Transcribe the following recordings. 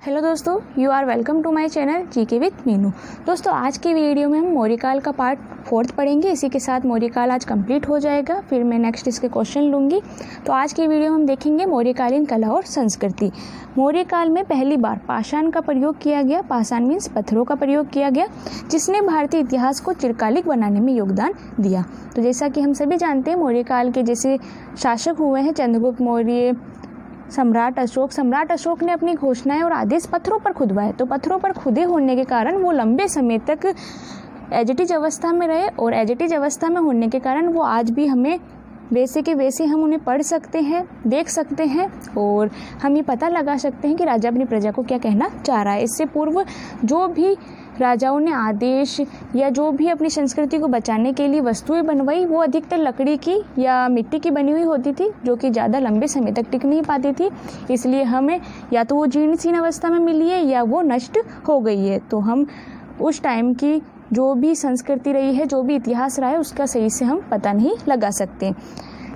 Hello दोस्तों, you are welcome to my channel GK with Meenu. दोस्तों, आज की वीडियो में हम मौर्यकाल का पार्ट 4 पढ़ेंगे। इसी के साथ मौर्यकाल आज कंप्लीट हो जाएगा, फिर मैं नेक्स्ट इसके क्वेश्चन लूँगी। तो आज की वीडियो में हम देखेंगे मौर्यकालीन कला और संस्कृति। मौर्यकाल में पहली बार पाषाण का प्रयोग किया गया। पाषाण मीन्स पत्थरों का प्रयोग किया गया, जिसने भारतीय इतिहास को चिरकालिक बनाने में योगदान दिया। तो जैसा कि हम सभी जानते हैं, मौर्यकाल के जैसे शासक हुए हैं चंद्रगुप्त मौर्य, सम्राट अशोक ने अपनी घोषणाएं और आदेश पत्थरों पर खुदवाए। तो पत्थरों पर खुदे होने के कारण वो लंबे समय तक एजिटिज अवस्था में रहे, और एजिटिज अवस्था में होने के कारण वो आज भी हमें वैसे के वैसे हम उन्हें पढ़ सकते हैं, देख सकते हैं, और हम ये पता लगा सकते हैं कि राजा अपनी प्रजा को क्या कहना चाह रहा है। इससे पूर्व जो भी राजाओं ने आदेश या जो भी अपनी संस्कृति को बचाने के लिए वस्तुएं बनवाई, वो अधिकतर लकड़ी की या मिट्टी की बनी हुई होती थी, जो कि ज़्यादा लंबे समय तक टिक नहीं पाती थी। इसलिए हमें या तो वो जीर्ण अवस्था में मिली है या वो नष्ट हो गई है। तो हम उस टाइम की जो भी संस्कृति रही है, जो भी इतिहास रहा है, उसका सही से हम पता नहीं लगा सकते।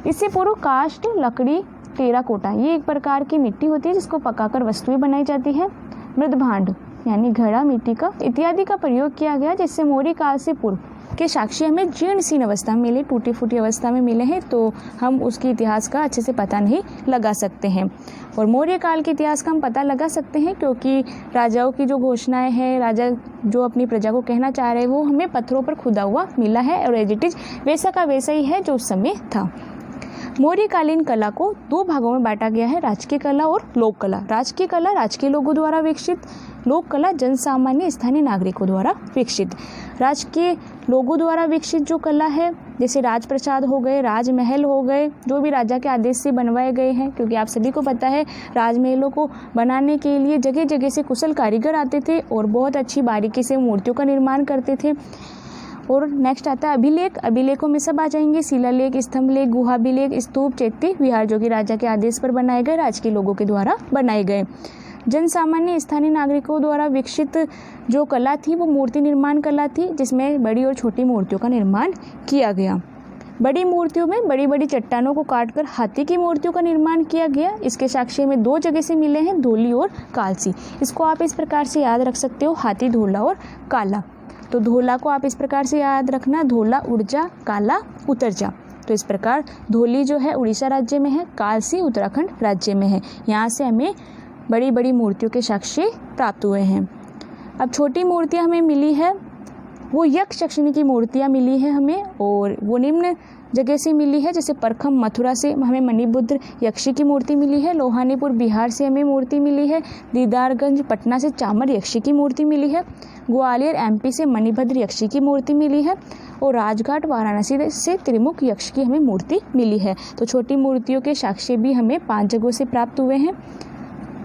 इससे पूर्व काष्ठ, लकड़ी, टेराकोटा ये एक प्रकार की मिट्टी होती है जिसको पकाकर वस्तुएं बनाई जाती है। मृदभांड यानी घड़ा, मिट्टी का इत्यादि का प्रयोग किया गया, जिससे मौर्य काल से पूर्व के साक्ष्य हमें जीर्ण अवस्था में मिले, टूटी फूटी अवस्था में मिले हैं। तो हम उसके इतिहास का अच्छे से पता नहीं लगा सकते हैं। और मौर्य काल के इतिहास का हम पता लगा सकते हैं क्योंकि राजाओं की जो घोषणाएं हैं, राजा जो अपनी प्रजा को कहना चाह रहे हैं, वो हमें पत्थरों पर खुदा हुआ मिला है, और एज इट इज वैसा का वैसा ही है जो उस समय था। मौर्यकालीन कला को 2 भागों में बांटा गया है, राजकीय कला और लोक कला। राजकीय कला राजकीय लोगों द्वारा विकसित, लोक कला जन सामान्य स्थानीय नागरिकों द्वारा विकसित। राजकीय लोगों द्वारा विकसित जो कला है, जैसे राजप्रसाद हो गए, राजमहल हो गए, जो भी राजा के आदेश से बनवाए गए हैं, क्योंकि आप सभी को पता है राजमहलों को बनाने के लिए जगह जगह से कुशल कारीगर आते थे और बहुत अच्छी बारीकी से मूर्तियों का निर्माण करते थे। और नेक्स्ट आता है अभिलेख। अभिलेखों में सब आ जाएंगे, शिलालेख, स्तंभलेख, गुहाभिलेख, स्तूप, चैत्य, विहार, जो कि राजा के आदेश पर बनाए गए, राजकीय लोगों के द्वारा बनाए गए। जन सामान्य स्थानीय नागरिकों द्वारा विकसित जो कला थी वो मूर्ति निर्माण कला थी, जिसमें बड़ी और छोटी मूर्तियों का निर्माण किया गया। बड़ी मूर्तियों में बड़ी बड़ी चट्टानों को काटकर हाथी की मूर्तियों का निर्माण किया गया। इसके साक्ष्य में 2 जगह से मिले हैं, धोली और कालसी। इसको आप इस प्रकार से याद रख सकते हो, हाथी, धोला और काला। तो धोला को आप इस प्रकार से याद रखना, धोला उड़ जा, काला उतर जा। तो इस प्रकार धोली जो है उड़ीसा राज्य में है, कालसी उत्तराखंड राज्य में है। यहाँ से हमें बड़ी बड़ी मूर्तियों के साक्ष्य प्राप्त हुए हैं। अब छोटी मूर्तियाँ हमें मिली है, वो यक्ष यक्षिणी की मूर्तियाँ मिली है हमें, और वो निम्न जगह से मिली है। जैसे परखम मथुरा से हमें मणिभद्र यक्षी की मूर्ति मिली है, लोहानीपुर बिहार से हमें मूर्ति मिली है, दीदारगंज पटना से चामर यक्षी की मूर्ति मिली है, ग्वालियर एमपी से मणिभद्र यक्षी की मूर्ति मिली है, और राजघाट वाराणसी से त्रिमुख यक्ष की हमें मूर्ति मिली है। तो छोटी मूर्तियों के साक्ष्य भी हमें 5 जगहों से प्राप्त हुए हैं।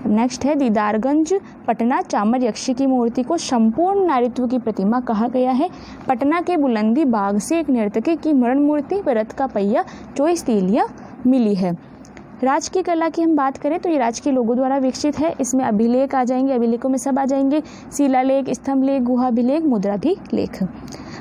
नेक्स्ट है दीदारगंज पटना, चामर यक्षी की मूर्ति को संपूर्ण नारीत्व की प्रतिमा कहा गया है। पटना के बुलंदी बाग से एक नर्तकी की मरण मूर्ति व रथ का पहिया 24 तीलियां मिली है। राजकीय कला की हम बात करें तो ये राजकीय लोगों द्वारा विकसित है। इसमें अभिलेख आ जाएंगे, अभिलेखों में सब आ जाएंगे, शिलालेख, स्तंभलेख, गुहाभिलेख, मुद्राभिलेख।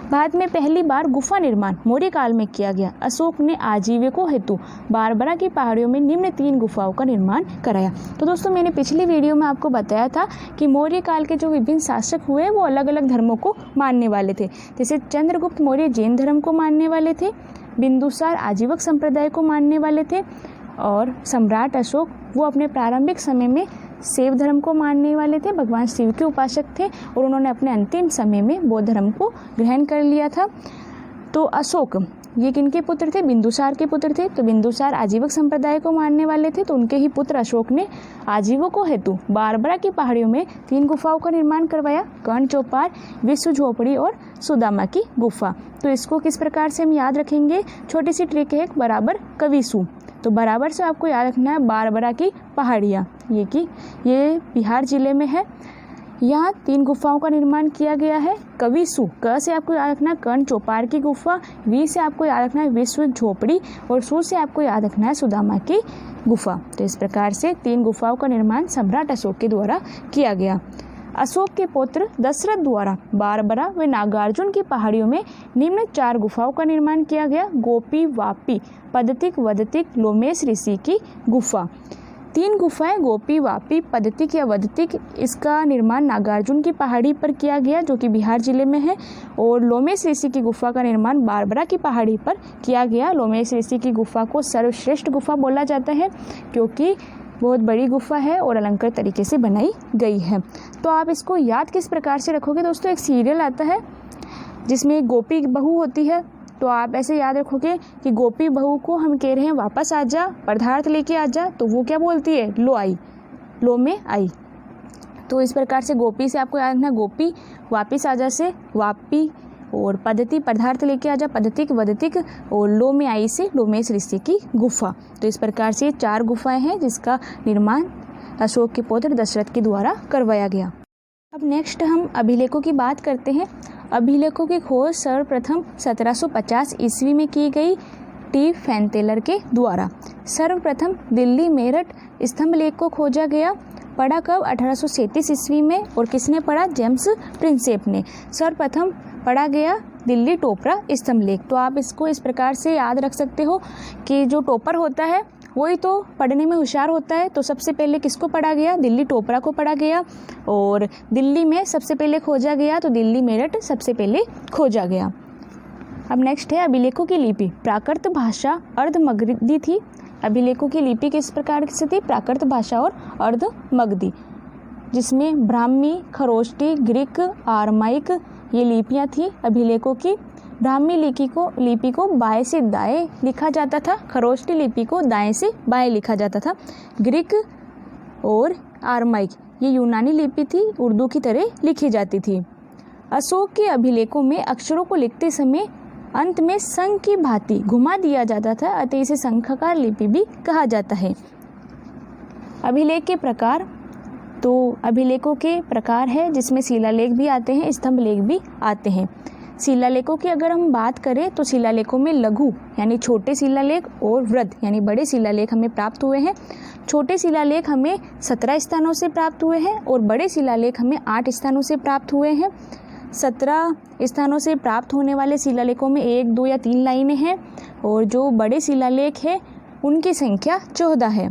बाद में पहली बार गुफा निर्माण मौर्य काल में किया गया। अशोक ने आजीविकों हेतु बारबरा की पहाड़ियों में निम्न 3 गुफाओं का निर्माण कराया। तो दोस्तों, मैंने पिछली वीडियो में आपको बताया था कि मौर्य काल के जो विभिन्न शासक हुए वो अलग अलग धर्मों को मानने वाले थे। जैसे चंद्रगुप्त मौर्य जैन धर्म को मानने वाले थे, बिंदुसार आजीवक संप्रदाय को मानने वाले थे, और सम्राट अशोक वो अपने प्रारंभिक समय में शैव धर्म को मानने वाले थे, भगवान शिव के उपासक थे, और उन्होंने अपने अंतिम समय में बौद्ध धर्म को ग्रहण कर लिया था। तो अशोक ये किनके पुत्र थे? बिंदुसार के पुत्र थे। तो बिंदुसार आजीवक संप्रदाय को मानने वाले थे, तो उनके ही पुत्र अशोक ने आजीवकों हेतु बारबरा की पहाड़ियों में 3 गुफाओं का निर्माण करवाया, कर्ण चौपार, विश्व झोपड़ी और सुदामा की गुफा। तो इसको किस प्रकार से हम याद रखेंगे? छोटी सी ट्रिक है, बराबर कविसु। तो बराबर से आपको याद रखना है बारबरा की पहाड़ियाँ, ये बिहार जिले में है। यहाँ 3 गुफाओं का निर्माण किया गया है। कविसु, क से आपको याद रखना है कर्ण चौपार की गुफा, वी से आपको याद रखना है विश्व झोपड़ी, और सु से आपको याद रखना है सुदामा की गुफा। तो इस प्रकार से 3 गुफाओं का निर्माण सम्राट अशोक के द्वारा किया गया। अशोक के पुत्र दशरथ द्वारा बारबरा व नागार्जुन की पहाड़ियों में निम्न 4 गुफाओं का निर्माण किया गया। गोपी, वापी, पदतिक, वदतिक, लोमेश ऋषि की गुफा। 3 गुफाएं गोपी, वापी, पदतिक या वदतिक, इसका निर्माण नागार्जुन की पहाड़ी पर किया गया जो कि बिहार जिले में है। और लोमेश ऋषि की गुफा का निर्माण बारबरा की पहाड़ी पर किया गया। लोमेश ऋषि की गुफा को सर्वश्रेष्ठ गुफा बोला जाता है क्योंकि बहुत बड़ी गुफा है और अलंकृत तरीके से बनाई गई है। तो आप इसको याद किस प्रकार से रखोगे दोस्तों, एक सीरियल आता है जिसमें एक गोपी बहू होती है, तो आप ऐसे याद रखोगे कि गोपी बहू को हम कह रहे हैं वापस आ जा, पदार्थ लेके आ जा, तो वो क्या बोलती है, लो आई, लो में आई। तो इस प्रकार से गोपी से आपको याद रखना, गोपी, वापिस आ जा से वापी, और पद्धति पदार्थ लेके आ जा, पद्धतिक, वदतिक, और लो में आई से लोमेश ऋषि की गुफा। तो इस प्रकार से 4 गुफाएं हैं जिसका निर्माण अशोक के पुत्र दशरथ के द्वारा करवाया गया। अब नेक्स्ट हम अभिलेखों की बात करते हैं। अभिलेखों की खोज सर्वप्रथम 1750 ईस्वी में की गई टी फैनटेलर के द्वारा। सर्वप्रथम दिल्ली मेरठ स्तंभ लेख को खोजा गया। पढ़ा कब, 1837 ईस्वी में, और किसने पढ़ा, जेम्स प्रिंसेप ने। सर्वप्रथम पढ़ा गया दिल्ली टोपरा स्तंभ लेख। तो आप इसको इस प्रकार से याद रख सकते हो कि जो टॉपर होता है वही तो पढ़ने में होशियार होता है। तो सबसे पहले किसको पढ़ा गया, दिल्ली टोपरा को पढ़ा गया, और दिल्ली में सबसे पहले खोजा गया तो दिल्ली मेरठ सबसे पहले खोजा गया। अब नेक्स्ट है अभिलेखों की लिपि। प्राकृत भाषा अर्धमगधी थी। अभिलेखों की लिपि किस प्रकार से थी, प्राकृत भाषा और अर्धमगधी, जिसमें ब्राह्मी, खरोष्टी, ग्रीक, आरमाइक ये लिपियाँ थी अभिलेखों की। ब्राह्मी लिपि को बाएं से दाएं लिखा जाता था, खरोष्टी लिपि को दाएं से बाएं लिखा जाता था। ग्रीक और आरमाइक ये यूनानी लिपि थी, उर्दू की तरह लिखी जाती थी। अशोक के अभिलेखों में अक्षरों को लिखते समय अंत में शंख की भांति घुमा दिया जाता था, अतः इसे शंखाकार लिपि भी कहा जाता है। अभिलेख के प्रकार, तो अभिलेखों के प्रकार है जिसमें शिलालेख भी आते हैं, स्तंभ लेख भी आते हैं। शिलालेखों की अगर हम बात करें तो शिलालेखों में लघु यानी छोटे शिलालेख और वृहद यानी बड़े शिलालेख हमें प्राप्त हुए हैं। छोटे शिलालेख हमें 17 स्थानों से प्राप्त हुए हैं और बड़े शिलालेख हमें 8 स्थानों से प्राप्त हुए हैं। 17 स्थानों से प्राप्त होने वाले शिलालेखों में 1, 2 या 3 लाइनें हैं, और जो बड़े शिलालेख हैं उनकी संख्या 14 है।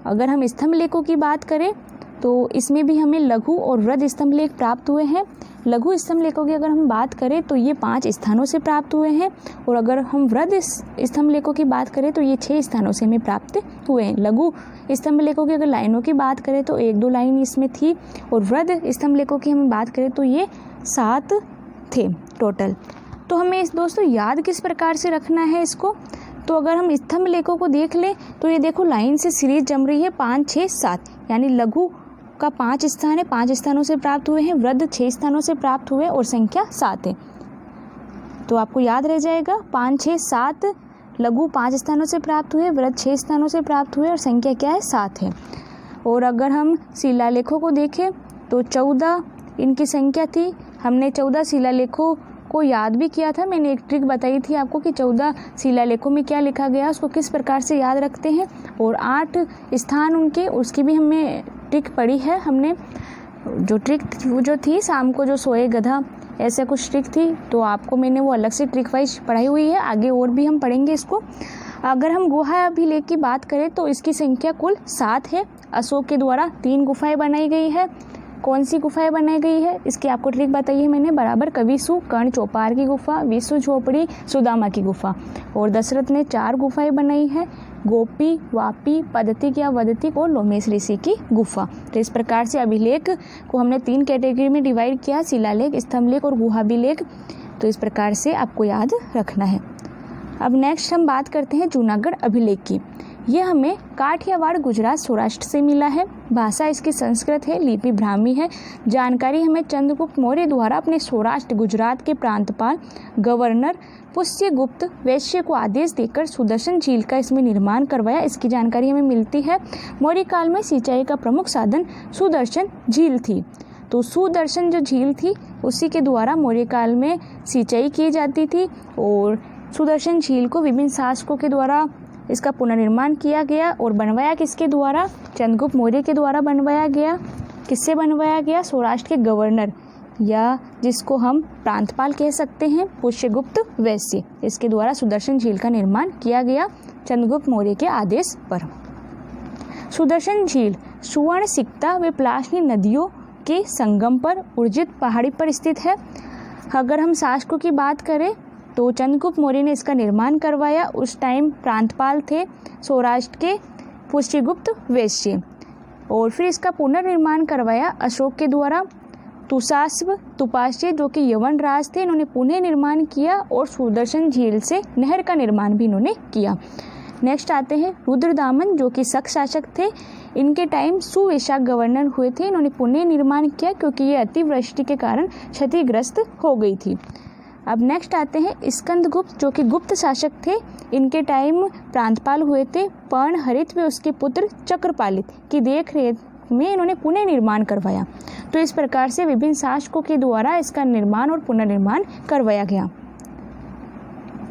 अगर हम स्तंभ लेखों की बात करें तो इसमें भी हमें लघु और वृहद स्तंभ लेख प्राप्त हुए हैं। लघु स्तंभ लेखों की अगर हम बात करें तो ये 5 स्थानों से प्राप्त हुए हैं, और अगर हम वृहद स्तंभ लेखों की बात करें तो ये 6 स्थानों से हमें प्राप्त हुए हैं। लघु स्तंभ लेखों की अगर लाइनों की बात करें तो 1-2 लाइन इसमें थी, और वृहद स्तंभ लेखों की हम बात करें तो ये 7 थे टोटल। तो हमें इस दोस्तों याद किस प्रकार से रखना है इसको, तो अगर हम स्तंभ लेखों को देख लें तो ये देखो लाइन से सीरीज जम रही है 5, 6, 7, यानी लघु का 5 स्थान है, 5 स्थानों से प्राप्त हुए हैं, वृहद 6 स्थानों से प्राप्त हुए और संख्या 7 है। तो आपको याद रह जाएगा 5, 6, 7, लघु 5 स्थानों से प्राप्त हुए, वृहद 6 स्थानों से प्राप्त हुए और संख्या क्या है, 7 है। और अगर हम शिलालेखों को देखें तो 14 इनकी संख्या थी। हमने 14 शिलालेखों को याद भी किया था, मैंने एक ट्रिक बताई थी आपको कि 14 शिलालेखों में क्या लिखा गया उसको किस प्रकार से याद रखते हैं, और 8 स्थान उनके उसकी भी हमें ट्रिक पढ़ी है। हमने जो ट्रिक जो थी शाम को जो सोए गधा ऐसा कुछ ट्रिक थी, तो आपको मैंने वो अलग से ट्रिक वाइज पढ़ाई हुई है, आगे और भी हम पढ़ेंगे इसको। अगर हम गुहा अभिलेख की बात करें तो इसकी संख्या कुल 7 है। अशोक के द्वारा 3 गुफाएं बनाई गई है। कौन सी गुफाएं बनाई गई है इसकी आपको ट्रिक बताई है मैंने बराबर, कविसु, कर्ण चौपार की गुफा, विश्व झोपड़ी, सुदामा की गुफा। और दशरथ ने 4 गुफाएं बनाई है, गोपी, वापी, पदतिक या वदतिक और लोमेश ऋषि की गुफा। तो इस प्रकार से अभिलेख को हमने 3 कैटेगरी में डिवाइड किया, शिलालेख, स्तंभलेख और गुहाभिलेख। तो इस प्रकार से आपको याद रखना है। अब नेक्स्ट हम बात करते हैं जूनागढ़ अभिलेख की। यह हमें काठियावाड़ गुजरात सौराष्ट्र से मिला है। भाषा इसकी संस्कृत है, लिपि ब्राह्मी है। जानकारी हमें चंद्रगुप्त मौर्य द्वारा अपने सौराष्ट्र गुजरात के प्रांतपाल गवर्नर पुष्यगुप्त वैश्य को आदेश देकर सुदर्शन झील का इसमें निर्माण करवाया, इसकी जानकारी हमें मिलती है। मौर्य काल में सिंचाई का प्रमुख साधन सुदर्शन झील थी। तो सुदर्शन जो झील थी उसी के द्वारा मौर्य काल में सिंचाई की जाती थी, और सुदर्शन झील को विभिन्न शासकों के द्वारा इसका पुनर्निर्माण किया गया। और बनवाया किसके द्वारा, चंद्रगुप्त मौर्य के द्वारा बनवाया गया। किससे बनवाया गया, सौराष्ट्र के गवर्नर या जिसको हम प्रांतपाल कह सकते हैं, पुष्यगुप्त वैश्य, इसके द्वारा सुदर्शन झील का निर्माण किया गया चंद्रगुप्त मौर्य के आदेश पर। सुदर्शन झील सुवर्ण सिक्ता व प्लासनी नदियों के संगम पर उर्जित पहाड़ी पर स्थित है। अगर हम शासकों की बात करें तो चंद्रगुप्त मौर्य ने इसका निर्माण करवाया। उस टाइम प्रांतपाल थे सौराष्ट्र के पुष्यगुप्त वैश्य, और फिर इसका पुनर्निर्माण करवाया अशोक के द्वारा। तुसास्व तुपास्य जो कि यवन राज थे, इन्होंने पुनः निर्माण किया और सुदर्शन झील से नहर का निर्माण भी इन्होंने किया। नेक्स्ट आते हैं रुद्रदामन जो कि शक शासक थे। इनके टाइम सुविशाख गवर्नर हुए थे। इन्होंने पुनः निर्माण किया क्योंकि ये अतिवृष्टि के कारण क्षतिग्रस्त हो गई थी। अब नेक्स्ट आते हैं स्कंदगुप्त जो कि गुप्त शासक थे। इनके टाइम प्रांतपाल हुए थे। पर्णहरित व उसके पुत्र चक्रपालित की देखरेख में इन्होंने पुनः निर्माण करवाया। तो इस प्रकार से विभिन्न शासकों के द्वारा इसका निर्माण और पुनर्निर्माण करवाया गया।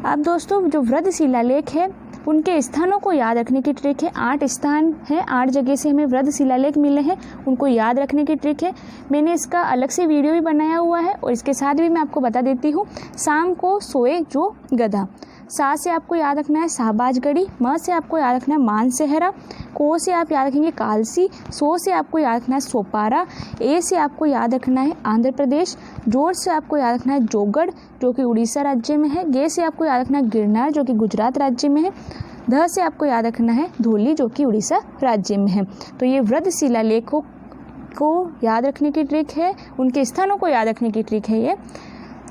अब दोस्तों जो वृद्ध शिलालेख है उनके स्थानों को याद रखने की ट्रिक है। 8 स्थान है, 8 जगह से हमें वृद्ध शिलालेख मिले हैं, उनको याद रखने की ट्रिक है। मैंने इसका अलग से वीडियो भी बनाया हुआ है और इसके साथ भी मैं आपको बता देती हूँ। शाम को सोए जो गधा, सा से आपको याद रखना है शाहबाजगढ़ी, म से आपको याद रखना है मानसेहरा, को से आप याद रखेंगे कालसी, सो से आपको याद रखना है सोपारा, ए से आपको याद रखना है आंध्र प्रदेश, जोर से आपको याद रखना है जोगढ़ जो कि उड़ीसा राज्य में है, गे से आपको याद रखना है गिरनार जो कि गुजरात राज्य में है, ध से आपको याद रखना है धौली जो कि उड़ीसा राज्य में है। तो ये वृद्ध शिलालेखों को याद रखने की ट्रिक है, उनके स्थानों को याद रखने की ट्रिक है। ये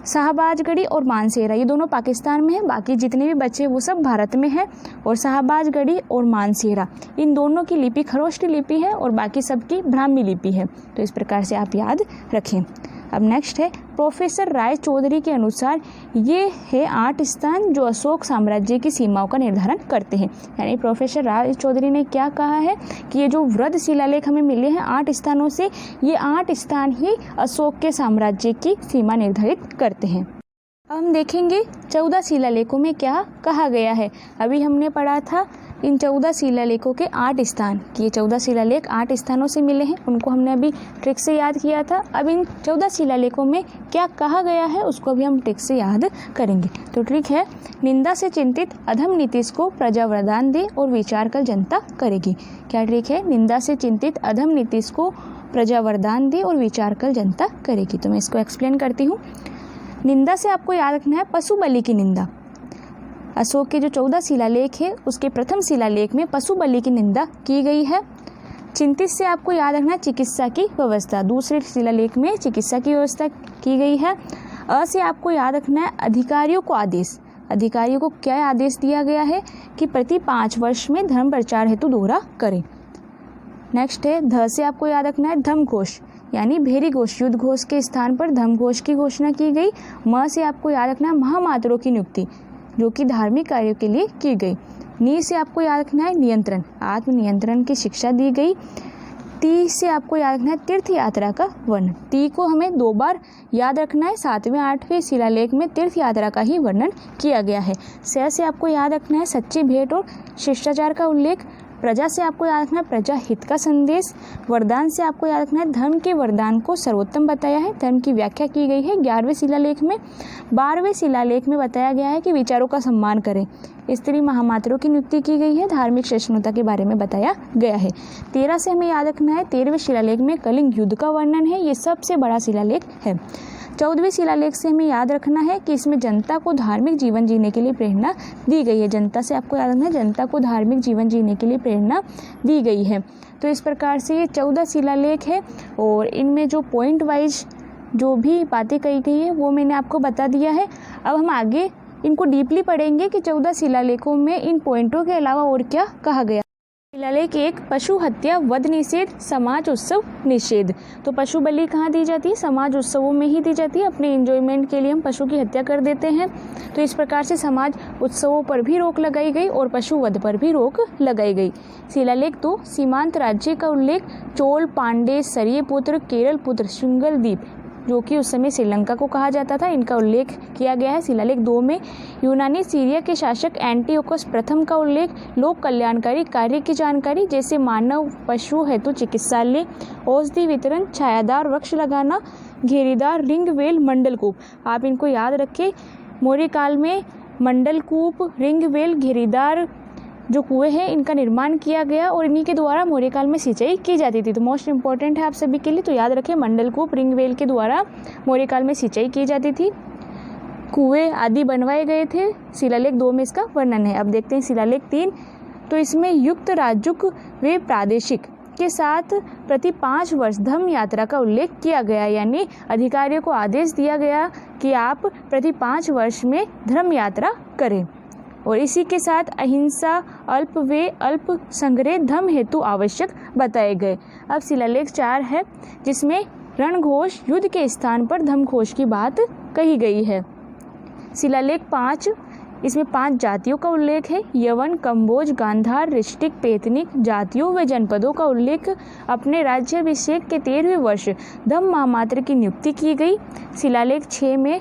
शाहबाजगढ़ी और मानसेहरा ये दोनों पाकिस्तान में है, बाकी जितने भी बचे वो सब भारत में है। और शाहबाजगढ़ी और मानसेहरा इन दोनों की लिपि खरोष्टी लिपि है और बाकी सबकी ब्राह्मी लिपि है। तो इस प्रकार से आप याद रखें। अब नेक्स्ट है प्रोफेसर राय चौधरी के अनुसार ये है 8 स्थान जो अशोक साम्राज्य की सीमाओं का निर्धारण करते हैं। यानी प्रोफेसर राय चौधरी ने क्या कहा है कि ये जो वृद्ध शिलालेख हमें मिले हैं 8 स्थानों से, ये 8 स्थान ही अशोक के साम्राज्य की सीमा निर्धारित करते हैं। अब हम देखेंगे 14 शिलालेखों में क्या कहा गया है। अभी हमने पढ़ा था इन 14 शिलालेखों के 8 स्थान कि ये 14 शिलालेख 8 स्थानों से मिले हैं, उनको हमने अभी ट्रिक से याद किया था। अब इन 14 शिलालेखों में क्या कहा गया है उसको भी हम ट्रिक से याद करेंगे। तो ट्रिक है निंदा से चिंतित अधम नीतीश को प्रजा वरदान दे और विचार कर जनता करेगी। क्या ट्रिक है? निंदा से चिंतित अधम नीतीश को प्रजा वरदान दे और विचार कर जनता करेगी। तो मैं इसको एक्सप्लेन करती हूँ। निंदा से आपको याद रखना है पशु बलि की निंदा। अशोक के जो 14 शिलालेख है उसके प्रथम शिलालेख में पशु बलि की निंदा की गई है। चिंतित से आपको याद रखना है चिकित्सा की व्यवस्था। दूसरे शिलालेख में चिकित्सा की व्यवस्था की गई है। अ से आपको याद रखना है अधिकारियों को आदेश। अधिकारियों को क्या आदेश दिया गया है कि प्रति 5 वर्ष में धर्म प्रचार हेतु दौरा करें। नेक्स्ट है ध से आपको याद रखना है धर्म घोष, यानी भेरी घोष, युद्ध घोष के स्थान पर धर्म घोष की घोषणा की गई। म से आपको याद रखना है महामात्रों की नियुक्ति जो कि धार्मिक कार्यों के लिए की गई। नी से आपको याद रखना है नियंत्रण, आत्म नियंत्रण की शिक्षा दी गई। ती से आपको याद रखना है तीर्थ यात्रा का वर्णन। ती को हमें 2 बार याद रखना है। 7वें 8वें शिलालेख में तीर्थ यात्रा का ही वर्णन किया गया है। से आपको याद रखना है सच्ची भेंट और शिष्टाचार का उल्लेख। प्रजा से आपको याद रखना है प्रजा हित का संदेश। वरदान से आपको याद रखना है धर्म के वरदान को सर्वोत्तम बताया है। धर्म की व्याख्या की गई है 11वें शिलालेख में। 12वें शिलालेख में बताया गया है कि विचारों का सम्मान करें। स्त्री महामात्रों की नियुक्ति की गई है। धार्मिक सहिष्णुता के बारे में बताया गया है। 13 से हमें याद रखना है 13वें शिलालेख में कलिंग युद्ध का वर्णन है। ये सबसे बड़ा शिलालेख है। 14वें शिलालेख से हमें याद रखना है कि इसमें जनता को धार्मिक जीवन जीने के लिए प्रेरणा दी गई है। जनता से आपको याद रखना है जनता को धार्मिक जीवन जीने के लिए प्रेरणा दी गई है। तो इस प्रकार से ये 14 शिलालेख है और इनमें जो पॉइंट वाइज जो भी बातें कही गई है वो मैंने आपको बता दिया है। अब हम आगे इनको डीपली पढ़ेंगे कि 14 शिलालेखों में इन पॉइंटों के अलावा और क्या कहा गया। शिलालेख 1 पशु हत्या वध निषेध समाज उत्सव निषेध। तो पशु बलि कहाँ दी जाती है? समाज उत्सवों में ही दी जाती है। अपने एंजॉयमेंट के लिए हम पशु की हत्या कर देते हैं। तो इस प्रकार से समाज उत्सवों पर भी रोक लगाई गई और पशु वध पर भी रोक लगाई गई। शिलालेख 2 सीमांत राज्य का उल्लेख। चोल, पांडे, सरिय पुत्र, केरल पुत्र, शुंगल द्वीप जो कि उस समय श्रीलंका को कहा जाता था, इनका उल्लेख किया गया है। शिलालेख 2 में यूनानी सीरिया के शासक एंटीओकस प्रथम का उल्लेख। लोक कल्याणकारी कार्य की जानकारी जैसे मानव पशु हेतु चिकित्सालय, औषधि वितरण, छायादार वृक्ष लगाना, घेरीदार रिंगवेल, मंडलकूप। आप इनको याद रखें। मौर्य काल में मंडलकूप, रिंगवेल, घेरीदार जो कुएं हैं इनका निर्माण किया गया और इन्हीं के द्वारा मौर्य काल में सिंचाई की जाती थी। तो मोस्ट इंपॉर्टेंट है आप सभी के लिए, तो याद रखें मंडलकूप रिंगवेल के द्वारा मौर्य काल में सिंचाई की जाती थी। कुएं आदि बनवाए गए थे। शिलालेख 2 में इसका वर्णन है। अब देखते हैं शिलालेख 3। तो इसमें युक्त राजुक व प्रादेशिक के साथ प्रति 5 वर्ष धम्म यात्रा का उल्लेख किया गया, यानी अधिकारियों को आदेश दिया गया कि आप प्रति 5 वर्ष में धर्म यात्रा करें। और इसी के साथ अहिंसा, अल्प व अल्प संग्रह धम्म हेतु आवश्यक बताए गए। अब शिलालेख 4 है जिसमें रणघोष युद्ध के स्थान पर धम्मघोष की बात कही गई है। शिलालेख 5, इसमें 5 जातियों का उल्लेख है। यवन, कंबोज, गांधार, रिष्टिक, पेतनिक जातियों व जनपदों का उल्लेख। अपने राज्याभिषेक के 13वें वर्ष धम्म महामात्र की नियुक्ति की गई। शिलालेख 6 में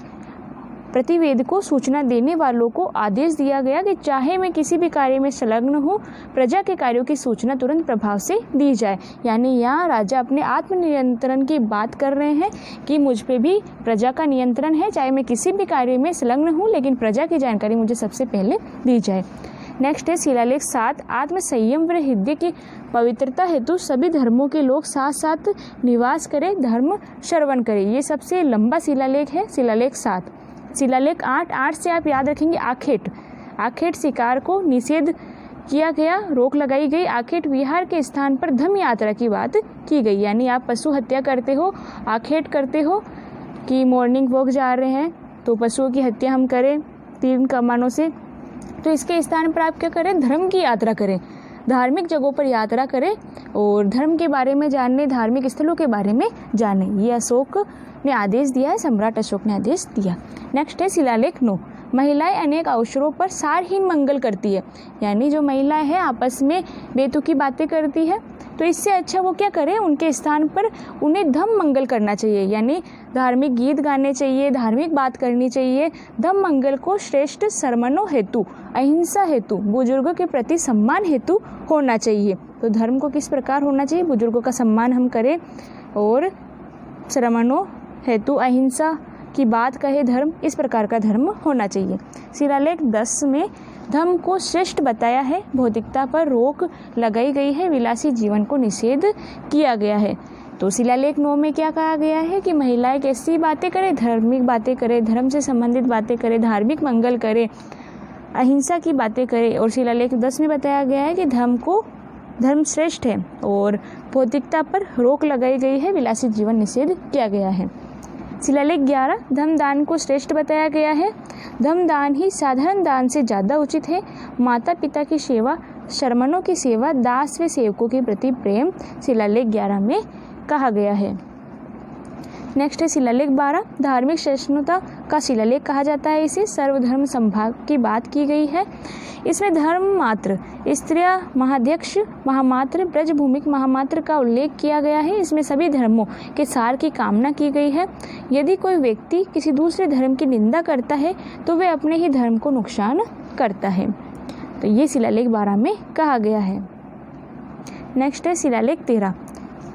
प्रतिवेद को सूचना देने वालों को आदेश दिया गया कि चाहे मैं किसी भी कार्य में संलग्न हूँ, प्रजा के कार्यों की सूचना तुरंत प्रभाव से दी जाए। यानी यहाँ राजा अपने आत्मनियंत्रण की बात कर रहे हैं कि मुझ पे भी प्रजा का नियंत्रण है, चाहे मैं किसी भी कार्य में संलग्न हूँ, लेकिन प्रजा की जानकारी मुझे सबसे पहले दी जाए। नेक्स्ट है शिलालेख 7। आत्म संयम व हृदय की पवित्रता हेतु सभी धर्मों के लोग साथ साथ निवास करें, धर्म श्रवण करें। ये सबसे लंबा शिलालेख है, शिलालेख 7। शिलालेख 8 से आप याद रखेंगे आखेट शिकार को निषेध किया गया, रोक लगाई गई। आखेट विहार के स्थान पर धम्म यात्रा की बात की गई, यानी आप पशु हत्या करते हो, आखेट करते हो कि मॉर्निंग वॉक जा रहे हैं तो पशुओं की हत्या हम करें 3 कमानों से, तो इसके स्थान पर आप क्या करें, धर्म की यात्रा करें, धार्मिक जगहों पर यात्रा करें और धर्म के बारे में जानने, धार्मिक स्थलों के बारे में जाने। ये अशोक ने आदेश दिया है, सम्राट अशोक ने आदेश दिया। नेक्स्ट है शिलालेख 9। महिलाएं अनेक अवसरों पर सारहीन मंगल करती है, यानी जो महिलाएं हैं आपस में बेतुकी बातें करती है, तो इससे अच्छा वो क्या करें, उनके स्थान पर उन्हें धम्म मंगल करना चाहिए, यानी धार्मिक गीत गाने चाहिए, धार्मिक बात करनी चाहिए। धम्म मंगल को श्रेष्ठ सरमनों हेतु, अहिंसा हेतु, बुजुर्गों के प्रति सम्मान हेतु होना चाहिए। तो धर्म को किस प्रकार होना चाहिए, बुजुर्गों का सम्मान हम करें और श्रमणों हेतु अहिंसा की बात कहे धर्म, इस प्रकार का धर्म होना चाहिए। शिलालेख 10 में धर्म को श्रेष्ठ बताया है, भौतिकता पर रोक लगाई गई है, विलासी जीवन को निषेध किया गया है। तो शिलालेख 9 में क्या कहा गया है कि महिलाएं कैसी बातें करें, धार्मिक बातें करें, धर्म से संबंधित बातें करें, धार्मिक मंगल करें, अहिंसा की बातें करें। और शिलालेख 10 में बताया गया है कि धर्म श्रेष्ठ है और भौतिकता पर रोक लगाई गई है, विलासी जीवन निषेध किया गया है। शिलालेख 11 धम्म दान को श्रेष्ठ बताया गया है। धम्म दान ही साधारण दान से ज़्यादा उचित है। माता पिता की सेवा, शर्मनों की सेवा, दास व सेवकों के प्रति प्रेम शिलालेख 11 में कहा गया है। नेक्स्ट है शिलालेख 12 धार्मिक सहिष्णुता का शिलालेख कहा जाता है। इसे सर्वधर्म संभाग की बात की गई है। इसमें धर्म मात्र, स्त्रियां महाध्यक्ष, महामात्र, ब्रजभूमिक महामात्र का उल्लेख किया गया है। इसमें सभी धर्मों के सार की कामना की गई है। यदि कोई व्यक्ति किसी दूसरे धर्म की निंदा करता है तो वह अपने ही धर्म को नुकसान करता है। तो ये शिलालेख 12 में कहा गया है। नेक्स्ट है शिलालेख 13।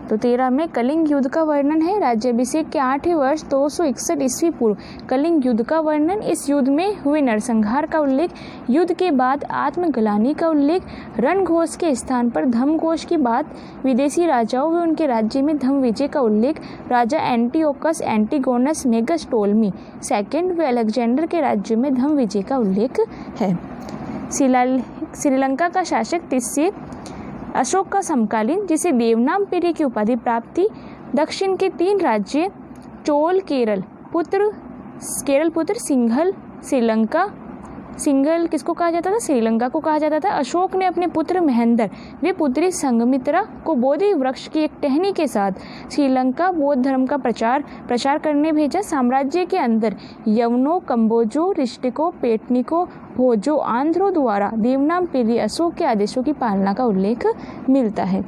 तो 13 में कलिंग युद्ध का वर्णन है। राज्याभिषेक के 8वें वर्ष 261 ईस्वी पूर्व कलिंग युद्ध का वर्णन। इस युद्ध में हुए नरसंहार का उल्लेख, युद्ध के बाद आत्मग्लानि का उल्लेख, रणघोष के स्थान पर धम्मघोष की बात, विदेशी राजाओं व उनके राज्य में धम्म विजय का उल्लेख, राजा एंटीओकस, एंटीगोनस, मेगास्टोलमी सेकंड व अलेक्जेंडर के राज्य में धम्म विजय का उल्लेख है। श्रीलंका का शासक तिस्से अशोक का समकालीन, जिसे देवनामपिरी की उपाधि प्राप्त थी। दक्षिण के 3 राज्य चोल, केरल पुत्र सिंघल, श्रीलंका। सिंघल किसको कहा जाता था? श्रीलंका को कहा जाता था। अशोक ने अपने पुत्र महेंद्र व पुत्री संघमित्रा को बोधि वृक्ष की एक टहनी के साथ श्रीलंका बौद्ध धर्म का प्रचार करने भेजा। साम्राज्य के अंदर यवनों, कंबोजों, रिष्टिकों, पेटनिकों, भोजों, आंध्रों द्वारा देवनामपिरी अशोक के आदेशों की पालना का उल्लेख मिलता है।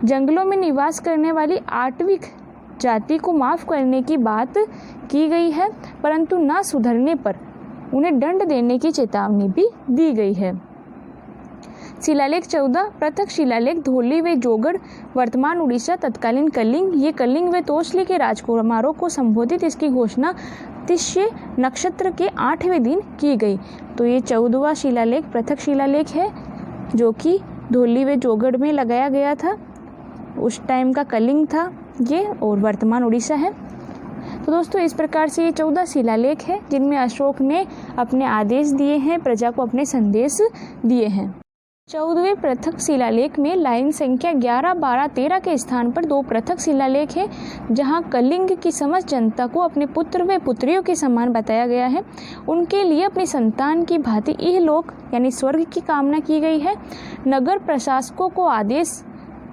जंगलों में निवास करने वाली आटविक जाति को माफ करने की बात की गई है, परंतु न सुधरने पर उन्हें दंड देने की चेतावनी भी दी गई है। शिलालेख 14 पृथक शिलालेख धोली व जोगड़, वर्तमान उड़ीसा, तत्कालीन कलिंग। ये कलिंग व तोसली के राजकुमारों को संबोधित, इसकी घोषणा तिष्य नक्षत्र के 8वें दिन की गई। तो ये 14वां शिलालेख पृथक शिलालेख है। जो कि धौली व जौगढ़ में लगाया गया था। उस टाइम का कलिंग था ये, और वर्तमान उड़ीसा है। तो दोस्तों इस प्रकार से ये 14 शिलालेख है जिनमें अशोक ने अपने आदेश दिए हैं, प्रजा को अपने संदेश दिए हैं। 14वें पृथक शिलालेख में लाइन संख्या 11, 12, 13 के स्थान पर 2 पृथक शिलालेख है जहां कलिंग की समस्त जनता को अपने पुत्र व पुत्रियों के समान बताया गया है। उनके लिए अपनी संतान की भांति इहलोक यानी स्वर्ग की कामना की गई है। नगर प्रशासकों को आदेश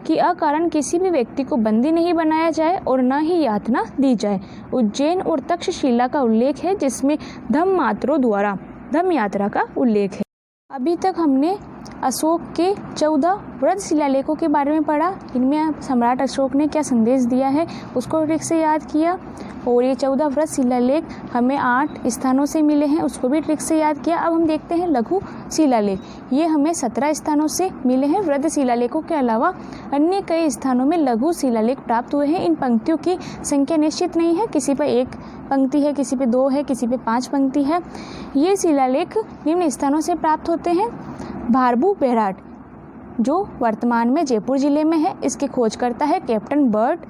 कि अकारण किसी भी व्यक्ति को बंदी नहीं बनाया जाए और न ही यातना दी जाए। उज्जैन और तक्षशिला का उल्लेख है जिसमें धम्मात्रों द्वारा धम्म यात्रा का उल्लेख है। अभी तक हमने अशोक के 14 वृद्ध शिलालेखों के बारे में पढ़ा। इनमें सम्राट अशोक ने क्या संदेश दिया है उसको ट्रिक से याद किया, और ये 14 वृद्ध शिलालेख हमें 8 स्थानों से मिले हैं, उसको भी ट्रिक से याद किया। अब हम देखते हैं लघु शिलालेख। ये हमें 17 स्थानों से मिले हैं। वृद्ध शिलालेखों के अलावा अन्य कई स्थानों में लघु शिलालेख प्राप्त हुए हैं। इन पंक्तियों की संख्या निश्चित नहीं है, किसी पर 1 पंक्ति है, किसी पे 2 है, किसी पे 5 पंक्ति है। ये शिलालेख निम्न स्थानों से प्राप्त होते हैं। भारबू बेराट जो वर्तमान में जयपुर जिले में है, इसके खोजकर्ता है कैप्टन बर्ट,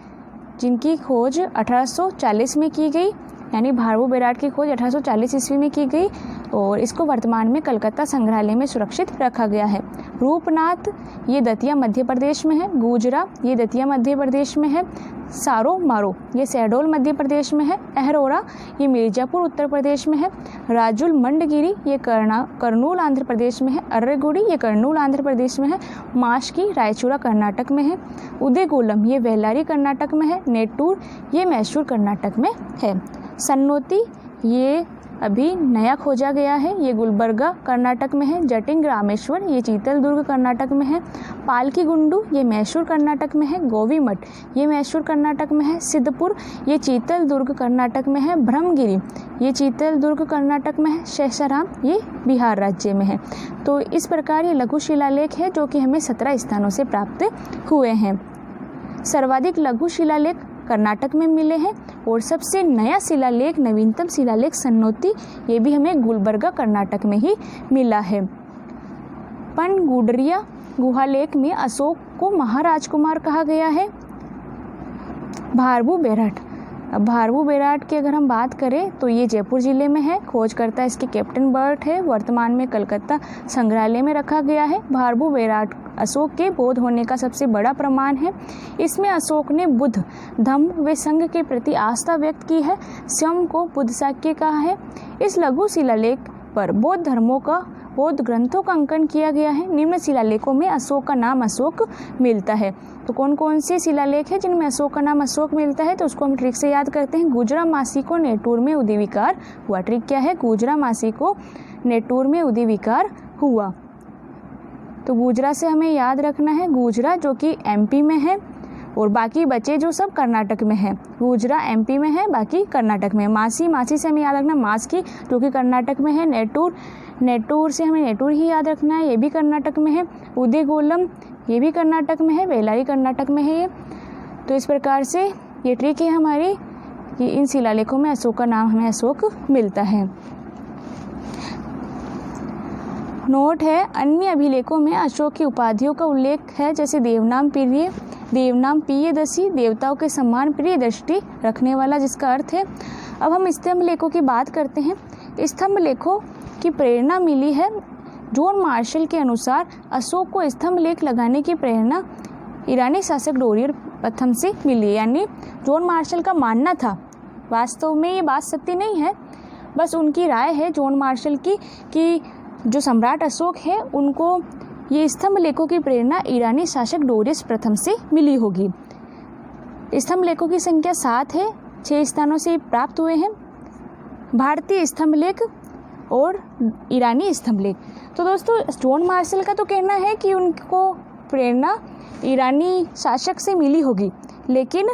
जिनकी खोज 1840 में की गई, यानी भारबू बेराट की खोज 1840 ईस्वी में की गई, और इसको वर्तमान में कलकत्ता संग्रहालय में सुरक्षित रखा गया है। रूपनाथ ये दतिया मध्य प्रदेश में है। गुजरा ये दतिया मध्य प्रदेश में है। सारो मारो ये शहडोल मध्य प्रदेश में है। अहरोरा ये मिर्जापुर उत्तर प्रदेश में है। राजुल मंडगिरी ये कर्नूल आंध्र प्रदेश में है। अर्रेगुड़ी ये कर्नूल आंध्र प्रदेश में है। माशकी रायचूरा कर्नाटक में है। उदयगोलम ये वेल्लारी कर्नाटक में है। नेटूर ये मैसूर कर्नाटक में है। सन्नोती ये अभी नया खोजा गया है, ये गुलबर्गा कर्नाटक में है। जटिंग रामेश्वर ये चीतलदुर्ग कर्नाटक में है। पालकी गुंडू ये मैसूर कर्नाटक में है। गोवीमठ ये मैसूर कर्नाटक में है। सिद्धपुर ये चीतलदुर्ग कर्नाटक में है। ब्रह्मगिरी ये चीतलदुर्ग कर्नाटक में है। शेषराम ये बिहार राज्य में है। तो इस प्रकार ये लघु शिलालेख है जो कि हमें 17 स्थानों से प्राप्त हुए हैं। सर्वाधिक लघु शिलालेख कर्नाटक में मिले हैं, और सबसे नया शिलालेख नवीनतम शिलालेख सन्नोती ये भी हमें गुलबर्गा कर्नाटक में ही मिला है। पनगुडरिया गुहालेख में अशोक को महाराजकुमार कहा गया है। भारबू बेराट, अब भारबू बेराट की अगर हम बात करें तो ये जयपुर जिले में है। खोजकर्ता इसके कैप्टन बर्ट है। वर्तमान में कलकत्ता संग्रहालय में रखा गया है। भारबू बेराट अशोक के बौद्ध होने का सबसे बड़ा प्रमाण है। इसमें अशोक ने बुद्ध धम्म व संघ के प्रति आस्था व्यक्त की है। स्वयं को बुद्ध शाक्य कहा है। इस लघु शिलालेख पर बौद्ध धर्मों का बौद्ध ग्रंथों का अंकन किया गया है। निम्न शिलालेखों में अशोक का नाम अशोक मिलता है। तो कौन कौन से शिलालेख है जिनमें अशोक का नाम अशोक मिलता है, तो उसको हम ट्रिक से याद करते हैं। गुजरा मासी को नेटूर में उदय विकार हुआ। ट्रिक क्या है? गुजरा मासी को नेटूर में उदय विकार हुआ। तो गुजरा से हमें याद रखना है, गुजरा जो कि एमपी में है और बाकी बचे जो सब कर्नाटक में है। गुजरा एमपी में है, बाकी कर्नाटक में। मासी, मासी से हमें याद रखना मास्की जो कि कर्नाटक में है। नेटूर, नेटूर से हमें नेटूर ही याद रखना है, ये भी कर्नाटक में है। उदयगोलम ये भी कर्नाटक में है। वेलारी कर्नाटक में है ये। तो इस प्रकार से ये ट्रिक है हमारी कि इन शिलालेखों में अशोक का नाम हमें अशोक मिलता है। नोट है, अन्य अभिलेखों में अशोक की उपाधियों का उल्लेख है, जैसे देवनाम प्रिय, देवनाम प्रियदर्शी, देवताओं के सम्मान प्रिय दृष्टि रखने वाला, जिसका अर्थ है। अब हम स्तंभ लेखों की बात करते हैं। स्तंभ लेखों की प्रेरणा मिली है। जॉन मार्शल के अनुसार अशोक को स्तंभ लेख लगाने की प्रेरणा ईरानी शासक डोरियर प्रथम से मिली। यानी जॉन मार्शल का मानना था, वास्तव में ये बात सत्य नहीं है, बस उनकी राय है जॉन मार्शल की कि जो सम्राट अशोक है उनको ये स्तंभ लेखों की प्रेरणा ईरानी शासक डोरियस प्रथम से मिली होगी। स्तंभ लेखों की संख्या 7 है, 6 स्थानों से प्राप्त हुए हैं, भारतीय स्तंभ लेख और ईरानी स्तंभ लेख। तो दोस्तों जॉन मार्शल का तो कहना है कि उनको प्रेरणा ईरानी शासक से मिली होगी, लेकिन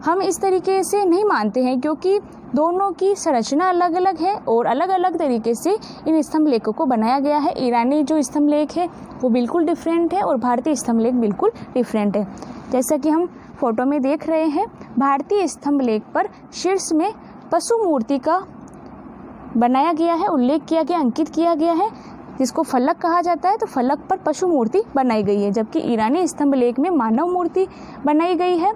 हम इस तरीके से नहीं मानते हैं क्योंकि दोनों की संरचना अलग अलग है और अलग अलग तरीके से इन स्तंभ लेखों को बनाया गया है। ईरानी जो स्तंभ लेख है वो बिल्कुल डिफरेंट है और भारतीय स्तंभ लेख बिल्कुल डिफरेंट है। जैसा कि हम फोटो में देख रहे हैं, भारतीय स्तंभ लेख पर शीर्ष में पशु मूर्ति का बनाया गया है, उल्लेख किया गया, अंकित किया गया है। जिसको फलक कहा जाता है, तो फलक पर पशु मूर्ति बनाई गई है, जबकि ईरानी स्तंभ लेख में मानव मूर्ति बनाई गई है।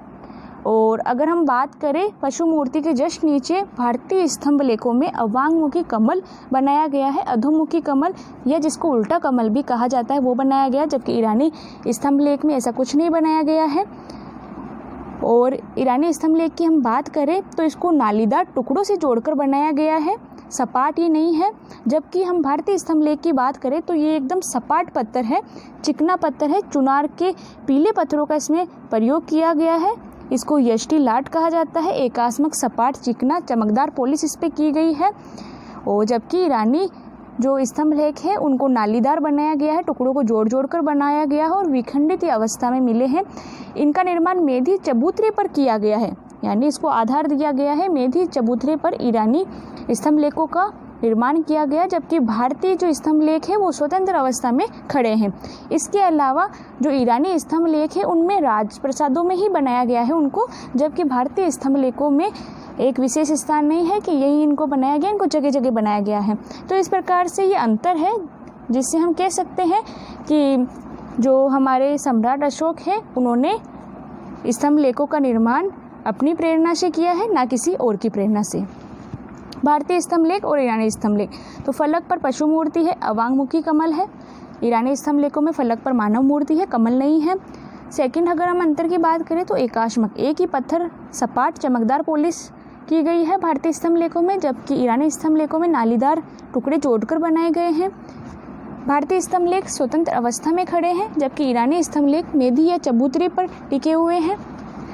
और अगर हम बात करें पशु मूर्ति के जस्ट नीचे भारतीय स्तंभ लेखों में अवांगमुखी कमल बनाया गया है, अधोमुखी कमल या जिसको उल्टा कमल भी कहा जाता है वो बनाया गया, जबकि ईरानी स्तंभ लेख में ऐसा कुछ नहीं बनाया गया है। और ईरानी स्तंभ लेख की हम बात करें तो इसको नालीदार टुकड़ों से जोड़कर बनाया गया है, सपाट ही नहीं है। जबकि हम भारतीय स्तंभ लेख की बात करें तो ये एकदम सपाट पत्थर है, चिकना पत्थर है, चुनार के पीले पत्थरों का इसमें प्रयोग किया गया है। इसको यष्टि लाट कहा जाता है, एकास्मक सपाट चिकना चमकदार पॉलिश इस पर की गई है। और जबकि ईरानी जो स्तंभ लेख है उनको नालीदार बनाया गया है, टुकड़ों को जोड़ जोड़ कर बनाया गया है और विखंडित अवस्था में मिले हैं। इनका निर्माण मेधी चबूतरे पर किया गया है, यानी इसको आधार दिया गया है मेधी चबूतरे पर ईरानी स्तंभ लेखों का निर्माण किया गया, जबकि भारतीय जो स्तंभ लेख है वो स्वतंत्र अवस्था में खड़े हैं। इसके अलावा जो ईरानी स्तंभ लेख है उनमें राजप्रसादों में ही बनाया गया है उनको, जबकि भारतीय स्तंभ लेखों में एक विशेष स्थान नहीं है कि यही इनको बनाया गया, इनको जगह जगह बनाया गया है। तो इस प्रकार से ये अंतर है जिससे हम कह सकते हैं कि जो हमारे सम्राट अशोक हैं उन्होंने स्तंभ लेखों का निर्माण अपनी प्रेरणा से किया है, ना किसी और की प्रेरणा से। भारतीय स्तंभ लेख और ईरानी स्तंभ लेख, तो फलक पर पशु मूर्ति है, अवांगमुखी कमल है। ईरानी स्तंभ लेखों में फलक पर मानव मूर्ति है, कमल नहीं है। सेकंड, अगर हम अंतर की बात करें तो एकाश्मक, एक ही पत्थर सपाट चमकदार पॉलिश की गई है भारतीय स्तंभ लेखों में, जबकि ईरानी स्तंभ लेखों में नालीदार टुकड़े जोड़कर बनाए गए हैं। भारतीय स्तंभ लेख स्वतंत्र अवस्था में खड़े हैं, जबकि ईरानी स्तंभ लेख मेधी या चबूतरे पर टिके हुए हैं।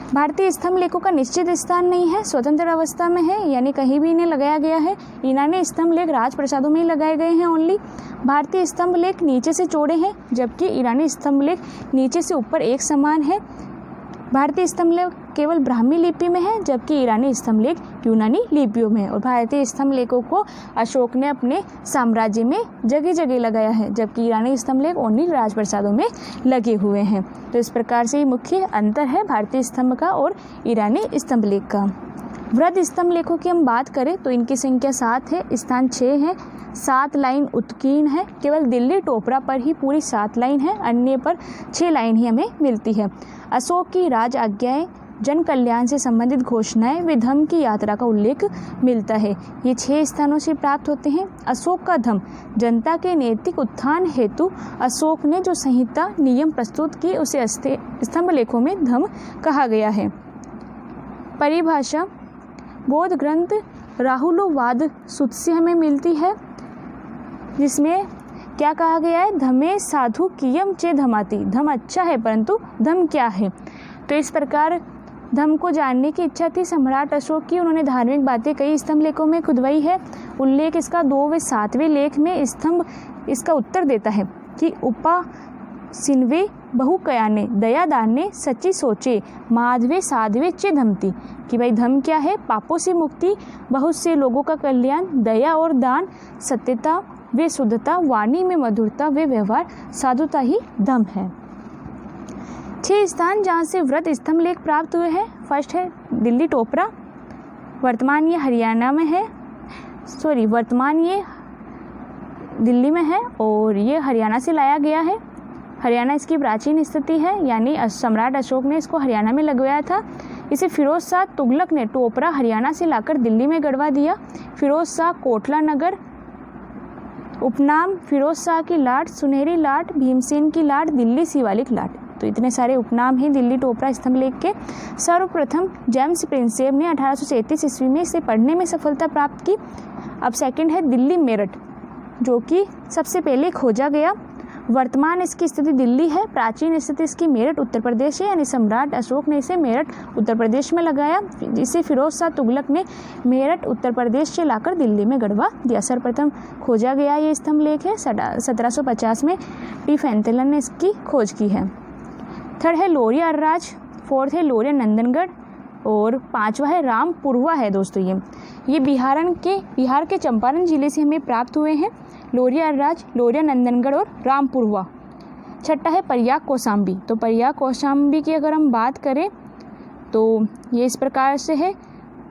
भारतीय स्तंभ लेखों का निश्चित स्थान नहीं है, स्वतंत्र अवस्था में है, यानी कहीं भी इन्हें लगाया गया है। ईरानी स्तंभ लेख राजप्रसादों में ही लगाए गए हैं ओनली। भारतीय स्तंभ लेख नीचे से चौड़े हैं, जबकि ईरानी स्तंभ लेख नीचे से ऊपर एक समान है। भारतीय स्तंभ लेख केवल ब्राह्मी लिपि में है, जबकि ईरानी स्तंभ लेख यूनानी लिपियों में है। और भारतीय स्तंभ लेखों को अशोक ने अपने साम्राज्य में जगह जगह लगाया है, जबकि ईरानी स्तंभ लेख ओनली राजप्रसादों में लगे हुए हैं। तो इस प्रकार से ये मुख्य अंतर है भारतीय स्तंभ का और ईरानी स्तंभ लेख का। वृहद स्तंभ लेखों की हम बात करें तो इनकी संख्या 7 है, स्थान 6 है, 7 लाइन उत्कीर्ण है। केवल दिल्ली टोपरा पर ही पूरी 7 लाइन है, अन्य पर 6 लाइन ही हमें मिलती है। अशोक की राज आज्ञाएं, जन कल्याण से संबंधित घोषणाएं व धम्म की यात्रा का उल्लेख मिलता है। ये 6 स्थानों से प्राप्त होते हैं। अशोक का धम्म, जनता के नैतिक उत्थान हेतु अशोक ने जो संहिता नियम प्रस्तुत की उसे स्तंभ लेखों में धम्म कहा गया है। परिभाषा बौद्ध ग्रंथ राहुलोवाद सूत्र से हमें मिलती है, जिसमें क्या कहा गया है, धम्मे साधु कियम चे धमाति, धम्म अच्छा है परंतु धम्म क्या है। तो इस प्रकार धम्म को जानने की इच्छा थी सम्राट अशोक की, उन्होंने धार्मिक बातें कई स्तंभ लेखों में खुदवाई है। उल्लेख इसका 2 व 7वें लेख में स्तंभ इसका उत्तर देता है कि उपा सिन्वे बहु कयाने दया दाने सच्ची सोचे माधवे साधवे चे धमती, कि भाई धम्म क्या है, पापों से मुक्ति, बहुत से लोगों का कल्याण, दया और दान, सत्यता वे शुद्धता, वाणी में मधुरता वे व्यवहार, साधुता ही धम्म है। 6 स्थान जहाँ से वृहद स्तंभ लेख प्राप्त हुए हैं। फर्स्ट है दिल्ली टोपरा, वर्तमान ये हरियाणा में है, वर्तमान ये दिल्ली में है और ये हरियाणा से लाया गया है। हरियाणा इसकी प्राचीन स्थिति है, यानी सम्राट अशोक ने इसको हरियाणा में लगवाया था। इसे फिरोज शाह तुगलक ने टोपरा हरियाणा से लाकर दिल्ली में गड़वा दिया। फिरोज शाह कोटला नगर, उपनाम फिरोज शाह की लाट, सुनहरी लाट, भीमसेन की लाट, दिल्ली शिवालिक लाट। तो इतने सारे उपनाम हैं दिल्ली टोपरा स्तंभ लेख के। सर्वप्रथम जेम्स प्रिंसेप ने 1837 ईस्वी में इसे पढ़ने में सफलता प्राप्त की। अब सेकंड है दिल्ली मेरठ, जो कि सबसे पहले खोजा गया। वर्तमान इसकी स्थिति दिल्ली है, प्राचीन स्थिति इसकी मेरठ उत्तर प्रदेश है, यानी सम्राट अशोक ने इसे मेरठ उत्तर प्रदेश में लगाया, जिसे फिरोज शाह तुगलक ने मेरठ उत्तर प्रदेश से लाकर दिल्ली में गड़वा दिया। सर्वप्रथम खोजा गया ये स्तंभ लेख है, 1750 में टी फैंथलन ने इसकी खोज की है। थर्ड है लोरिया अर्राज, फोर्थ है लोरिया नंदनगढ़ और 5वां है रामपुरवा है दोस्तों। ये बिहार के चंपारण जिले से हमें प्राप्त हुए हैं। लोरिया अर्राज, लोरिया नंदनगढ़ और रामपुरवा। छठा है प्रयाग कौशाम्बी। तो प्रयाग कौशाम्बी की अगर हम बात करें तो ये इस प्रकार से है।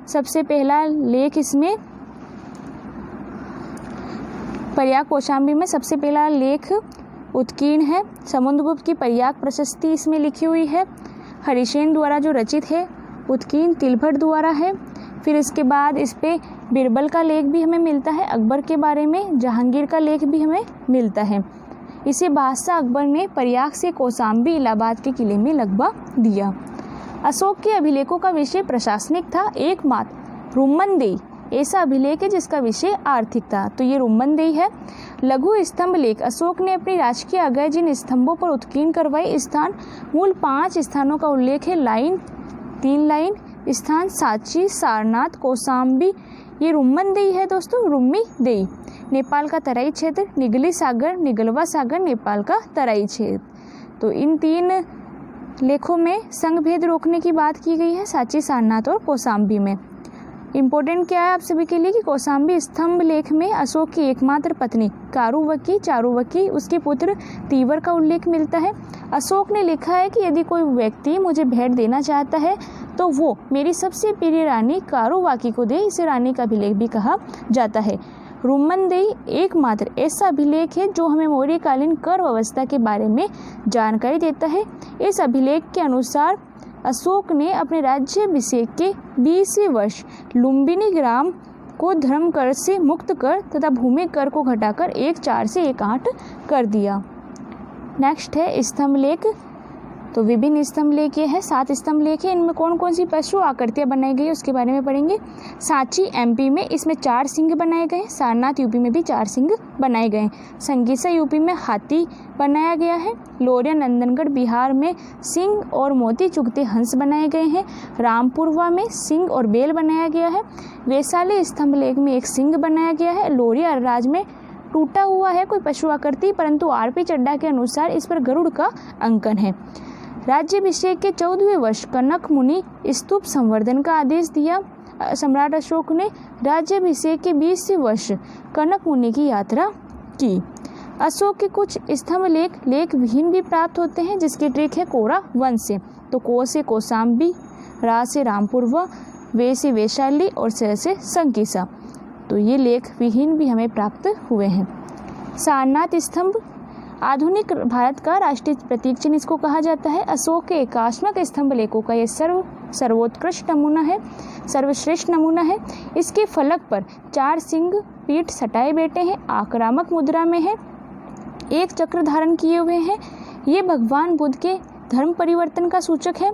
सबसे पहला लेख इसमें प्रयाग कौशाम्बी में सबसे पहला लेख उत्कीर्ण है। समुद्रगुप्त की प्रयाग प्रशस्ति इसमें लिखी हुई है, हरिसेन द्वारा जो रचित है। उत्कीर्ण तिलभट द्वारा है। फिर इसके बाद इस पे बीरबल का लेख भी हमें मिलता है, अकबर के बारे में जहांगीर का लेख भी हमें मिलता है। इसे बादशाह अकबर ने प्रयाग से कौशाम्बी इलाहाबाद के किले में लगवा दिया। अशोक के अभिलेखों का विषय प्रशासनिक था। एकमात्र रुम्मनदेही ऐसा अभिलेख है जिसका विषय आर्थिक था, तो ये रुम्मनदेही है। लघु स्तंभ लेख अशोक ने अपनी राजकीय आज्ञा जिन स्तंभों पर उत्कीर्ण करवाई स्थान मूल 5 स्थानों का उल्लेख है। लाइन 3 लाइन स्थान सांची, सारनाथ, कौशाम्बी, ये रुम्मनदेही है दोस्तों, रुम्मीदेही। नेपाल का तराई क्षेत्र, निगली सागर, निगलवा सागर नेपाल का तराई क्षेत्र। तो इन 3 लेखों में संघ भेद रोकने की बात की गई है, सांची, सारनाथ और कौशाम्बी में। इम्पोर्टेंट क्या है आप सभी के लिए कि कौशाम्बी स्तंभ लेख में अशोक की एकमात्र पत्नी कारुवकी, चारुवकी, उसके पुत्र तीवर का उल्लेख मिलता है। अशोक ने लिखा है कि यदि कोई व्यक्ति मुझे भेंट देना चाहता है तो वो मेरी सबसे प्रिय रानी कारुवाकी को दे। इसे रानी का अभिलेख भी कहा जाता है। रुम्मनदेही एकमात्र ऐसा अभिलेख है जो हमें मौर्यकालीन कर व्यवस्था के बारे में जानकारी देता है। इस अभिलेख के अनुसार अशोक ने अपने राज्याभिषेक के 20वें वर्ष लुम्बिनी ग्राम को धर्म कर से मुक्त कर तथा भूमि कर को घटाकर 1/4 से 1/8 कर दिया। नेक्स्ट है स्तंभ लेख। तो विभिन्न स्तंभ लेख ये है, 7 स्तंभ लेख है। इनमें कौन कौन सी पशु आकृतियाँ बनाई गई उसके बारे में पढ़ेंगे। सांची एमपी में इसमें 4 सिंह बनाए गए। सारनाथ यूपी में भी 4 सिंह बनाए गए। संगीसा यूपी में हाथी बनाया गया है। लोरिया नंदनगढ़ बिहार में सिंह और मोती चुगते हंस बनाए गए हैं। रामपुरवा में सिंह और बेल बनाया गया है। वैशाली स्तंभ लेख में एक सिंह बनाया गया है। लोरिया राज में टूटा हुआ है कोई पशु आकृति, परंतु आरपी चड्डा के अनुसार इस पर गरुड़ का अंकन है। राज्याभिषेक के 14वें वर्ष कनक मुनि स्तूप संवर्धन का आदेश दिया। सम्राट अशोक ने राज्याभिषेक के 20वें वर्ष कनक मुनि की यात्रा की। अशोक के कुछ स्तंभ लेख विहीन भी प्राप्त होते हैं, जिसकी ट्रिक है कोरा वंश से। तो को से कौशाम्बी, रा से रामपुरवा, वे से वैशाली और से संकीसा। तो ये लेख विहीन भी हमें प्राप्त हुए हैं। सारनाथ स्तंभ आधुनिक भारत का राष्ट्रीय प्रतीक चिन्ह इसको कहा जाता है। अशोक के एकात्मक स्तंभ लेखों का यह सर्वोत्कृष्ट नमूना है, सर्वश्रेष्ठ नमूना है। इसके फलक पर 4 सिंह पीठ सटाए बैठे हैं, आक्रामक मुद्रा में है, एक चक्र धारण किए हुए हैं। ये भगवान बुद्ध के धर्म परिवर्तन का सूचक है।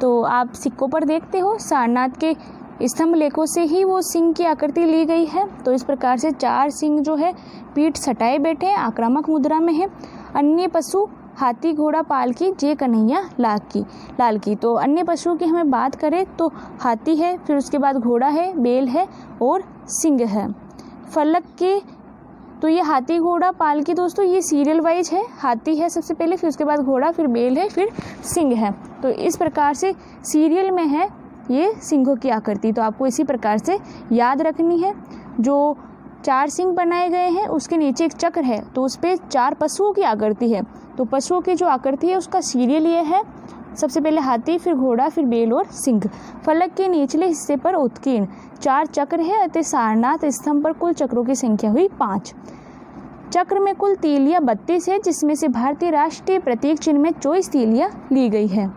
तो आप सिक्कों पर देखते हो सारनाथ के स्तंभ लेखों से ही वो सिंह की आकृति ली गई है। तो इस प्रकार से 4 सिंह जो है पीठ सटाए बैठे हैं, आक्रामक मुद्रा में है। अन्य पशु हाथी, घोड़ा, पालकी, जय कन्हैया लाल की। तो अन्य पशुओं की हमें बात करें तो हाथी है, फिर उसके बाद घोड़ा है, बेल है और सिंह है। फलक के तो ये हाथी, घोड़ा, पालकी दोस्तों ये सीरियल वाइज है। हाथी है सबसे पहले, फिर उसके बाद घोड़ा, फिर बेल है, फिर सिंह है। तो इस प्रकार से सीरियल में है ये सिंहों की आकृति। तो आपको इसी प्रकार से याद रखनी है। जो 4 सिंह बनाए गए हैं उसके नीचे एक चक्र है, तो उस पर 4 पशुओं की आकृति है। तो पशुओं की जो आकृति है उसका सीरियल ये है, सबसे पहले हाथी, फिर घोड़ा, फिर बेल और सिंह। फलक के निचले हिस्से पर उत्कीर्ण 4 चक्र है, अतः सारनाथ स्तंभ पर कुल चक्रों की संख्या हुई 5। चक्र में कुल तीलियां 32 है, जिसमें से भारतीय राष्ट्रीय प्रतीक चिन्ह में 24 तीलियां ली गई है।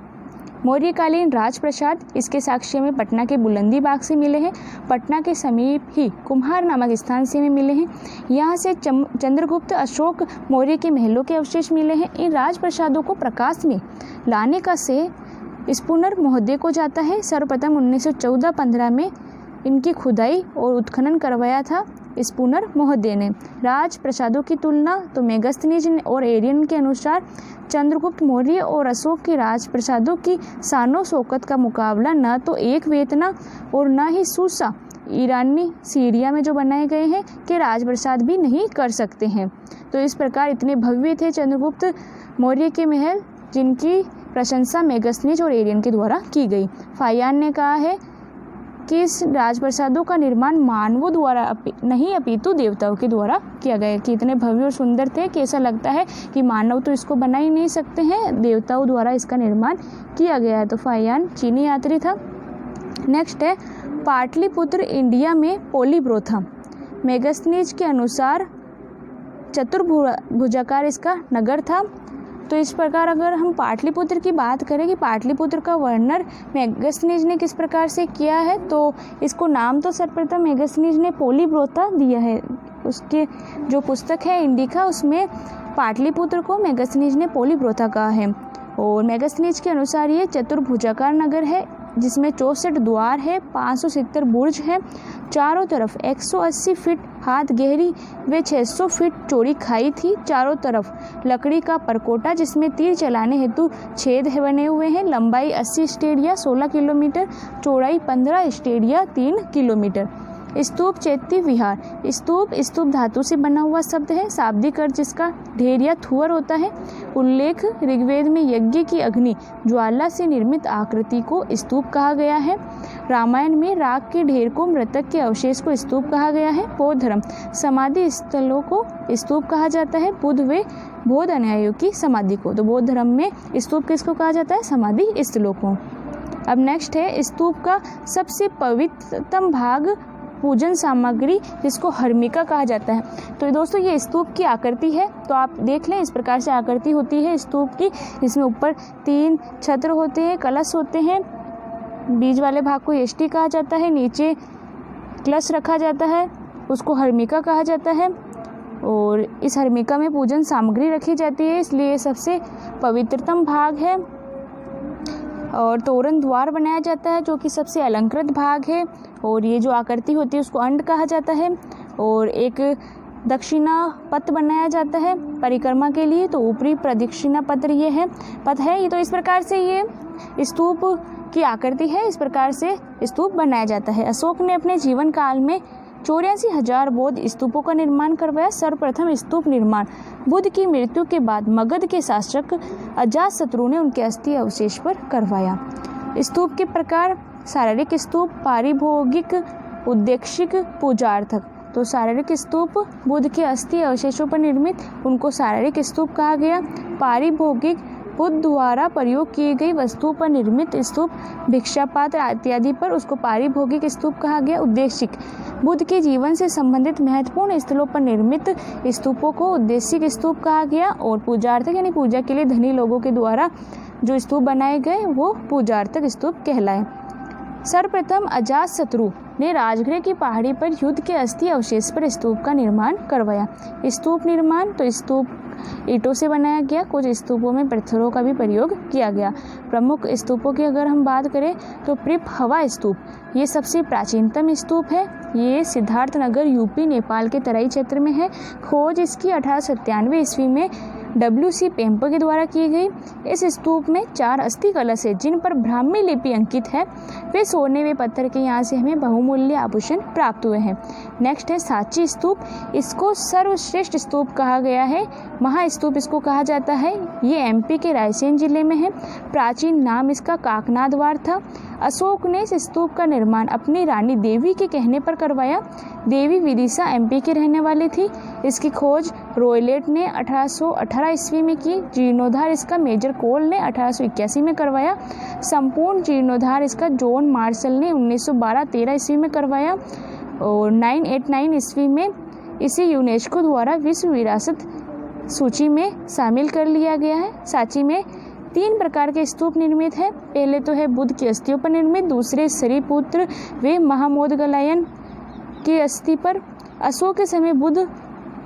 मौर्यकालीन राजप्रसाद इसके साक्ष्य में पटना के बुलंदी बाग से मिले हैं। पटना के समीप ही कुम्हार नामक स्थान से में मिले हैं। यहाँ से चंद्रगुप्त अशोक मौर्य के महलों के अवशेष मिले हैं। इन राजप्रसादों को प्रकाश में लाने का श्रेय स्पूनर महोदय को जाता है। सर्वप्रथम 1914-15 में इनकी खुदाई और उत्खनन करवाया था स्पूनर महोदय ने। राजप्रसादों की तुलना तो मेगस्थनीज और एरियन के अनुसार चंद्रगुप्त मौर्य और अशोक के राजप्रसादों की शानो शौकत का मुकाबला न तो एक वेतना और न ही सूसा ईरानी सीरिया में जो बनाए गए हैं के राजप्रसाद भी नहीं कर सकते हैं। तो इस प्रकार इतने भव्य थे चंद्रगुप्त मौर्य के महल, जिनकी प्रशंसा मेगस्थनीज और एरियन के द्वारा की गई। फायान ने कहा है कि इस राजप्रसादों का निर्माण मानवों द्वारा नहीं अपितु देवताओं के द्वारा किया गया, कि इतने भव्य और सुंदर थे कि ऐसा लगता है कि मानव तो इसको बना ही नहीं सकते हैं, देवताओं द्वारा इसका निर्माण किया गया है। तो फायान चीनी यात्री था। नेक्स्ट है पाटलिपुत्र इंडिया में पोलीब्रोथम। मेगस्थनीज के अनुसार चतुर्भुजाकार इसका नगर था। तो इस प्रकार अगर हम पाटलिपुत्र की बात करें कि पाटलिपुत्र का वर्णन मेगास्थनीज ने किस प्रकार से किया है, तो इसको नाम तो सर्वप्रथम मेगास्थनीज ने पोलीब्रोता दिया है। उसके जो पुस्तक है इंडिका, उसमें पाटलिपुत्र को मेगास्थनीज ने पोलीब्रोता कहा है। और मेगास्थनीज के अनुसार ये चतुर्भुजाकार नगर है जिसमें 64 द्वार है, 570 बुर्ज है, चारों तरफ 180 फीट हाथ गहरी व 600 फीट चौड़ी खाई थी। चारों तरफ लकड़ी का परकोटा जिसमें तीर चलाने हेतु छेद बने हुए हैं। लंबाई 80 स्टेडिया 16 किलोमीटर, चौड़ाई 15 स्टेडिया 3 किलोमीटर। स्तूप चैत्य विहार। स्तूप धातु से बना हुआ शब्द है। शाब्दिक अर्थ जिसका ढेर या थुअर होता है। उल्लेख ऋग्वेद में यज्ञ की अग्नि ज्वाला से निर्मित आकृति को स्तूप कहा गया है। रामायण में राख के ढेर को, मृतक के अवशेष को स्तूप कहा गया है। बौद्ध धर्म समाधि स्थलों को स्तूप कहा जाता है। बुद्ध व बौद्ध अनुयायियों की समाधि को। तो बौद्ध धर्म में स्तूप किसको कहा जाता है? समाधि स्थलों को। अब नेक्स्ट है स्तूप का सबसे पवित्रतम भाग पूजन सामग्री जिसको हर्मिका कहा जाता है। तो दोस्तों ये स्तूप की आकृति है, तो आप देख लें इस प्रकार से आकृति होती है स्तूप की, जिसमें ऊपर 3 छत्र होते हैं, कलश होते हैं, बीच वाले भाग को यष्टि कहा जाता है, नीचे कलश रखा जाता है, उसको हर्मिका कहा जाता है। और इस हर्मिका में पूजन सामग्री रखी जाती है, इसलिए ये सबसे पवित्रतम भाग है। और तोरण द्वार बनाया जाता है जो कि सबसे अलंकृत भाग है। और ये जो आकृति होती है उसको अंड कहा जाता है। और एक दक्षिणा पथ बनाया जाता है परिक्रमा के लिए, तो ऊपरी प्रदक्षिणा पथ ये है पथ है ये। तो इस प्रकार से ये स्तूप की आकृति है, इस प्रकार से स्तूप बनाया जाता है। अशोक ने अपने जीवन काल में 84,000 बौद्ध स्तूपों का निर्माण करवाया। सर्वप्रथम स्तूप निर्माण बुद्ध की मृत्यु के बाद मगध के शासक अजातशत्रु ने उनके अस्थि अवशेष पर करवाया। स्तूप के प्रकार शारीरिक स्तूप, पारिभोगिक, उद्देशिक, पूजार्थक। तो शारीरिक स्तूप बुद्ध के अस्थि अवशेषों पर निर्मित, उनको शारीरिक स्तूप कहा गया। पारिभोगिक बुद्ध द्वारा प्रयोग की गई वस्तुओं पर निर्मित स्तूप, भिक्षा पात्र इत्यादि पर, उसको पारिभोगिक स्तूप कहा गया। उद्देशिक बुद्ध के जीवन से संबंधित महत्वपूर्ण स्थलों पर निर्मित स्तूपों को उद्देशिक स्तूप कहा गया। और पूजार्थक यानी पूजा के लिए धनी लोगों के द्वारा जो स्तूप बनाए गए वो पूजार्थक स्तूप कहलाए। सर्वप्रथम अजातशत्रु ने राजगृह की पहाड़ी पर युद्ध के अस्थि अवशेष पर स्तूप का निर्माण करवाया। स्तूप निर्माण, तो स्तूप ईंटों से बनाया गया, कुछ स्तूपों में पत्थरों का भी प्रयोग किया गया। प्रमुख स्तूपों की अगर हम बात करें तो प्रिप हवा स्तूप ये सबसे प्राचीनतम स्तूप है। ये सिद्धार्थनगर यूपी नेपाल के तराई क्षेत्र में है। खोज इसकी 1897 ईस्वी में WC पेम्पो के द्वारा की गई। इस स्तूप में 4 अस्थि कलश है जिन पर ब्राह्मी लिपि अंकित है। वे सोने व पत्थर के, यहाँ से हमें बहुमूल्य आभूषण प्राप्त हुए हैं। नेक्स्ट है सांची स्तूप, इसको सर्वश्रेष्ठ स्तूप कहा गया है। महास्तूप इसको कहा जाता है। ये MP के रायसेन जिले में है। प्राचीन नाम इसका काकनादवार था। अशोक ने इस स्तूप का निर्माण अपनी रानी देवी के कहने पर करवाया। देवी विदिशा MP की रहने वाली थी। इसकी खोज रॉयलेट ने 1818 ईस्वी में की। जीर्णोद्धार इसका मेजर कोल ने 1881 में करवाया। संपूर्ण जीर्णोद्धार इसका जॉन मार्शल ने 1912-13 ईस्वी में करवाया। और 989 ईस्वी में इसे यूनेस्को द्वारा विश्व विरासत सूची में शामिल कर लिया गया है। सांची में 3 प्रकार के स्तूप निर्मित है। पहले तो है बुद्ध की अस्थियों पर निर्मित, दूसरे शरीपुत्र व महामोदगलायन के अस्थि पर, अशोक के समय बुद्ध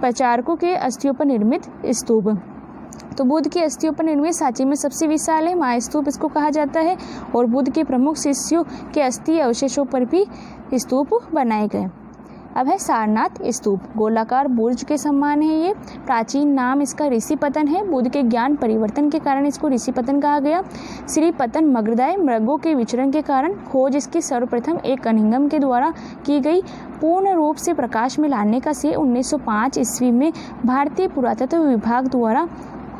प्रचारकों के अस्थियों पर निर्मित स्तूप। तो बुद्ध की अस्थियों पर निर्मित सांची में सबसे विशाल है, महास्तूप इसको कहा जाता है। और बुद्ध के प्रमुख शिष्यों के अस्थि अवशेषों पर भी स्तूप बनाए गए। अब है सारनाथ स्तूप, गोलाकार बुर्ज के समान है ये। प्राचीन नाम इसका ऋषिपतन है। बुद्ध के ज्ञान परिवर्तन के कारण इसको ऋषिपतन कहा गया। श्रीपतन मगरदाय मृगों के विचरण के कारण। खोज इसकी सर्वप्रथम एक कनिंगम के द्वारा की गई। पूर्ण रूप से प्रकाश में लाने का श्रेय 1905 ईस्वी में भारतीय पुरातत्व विभाग द्वारा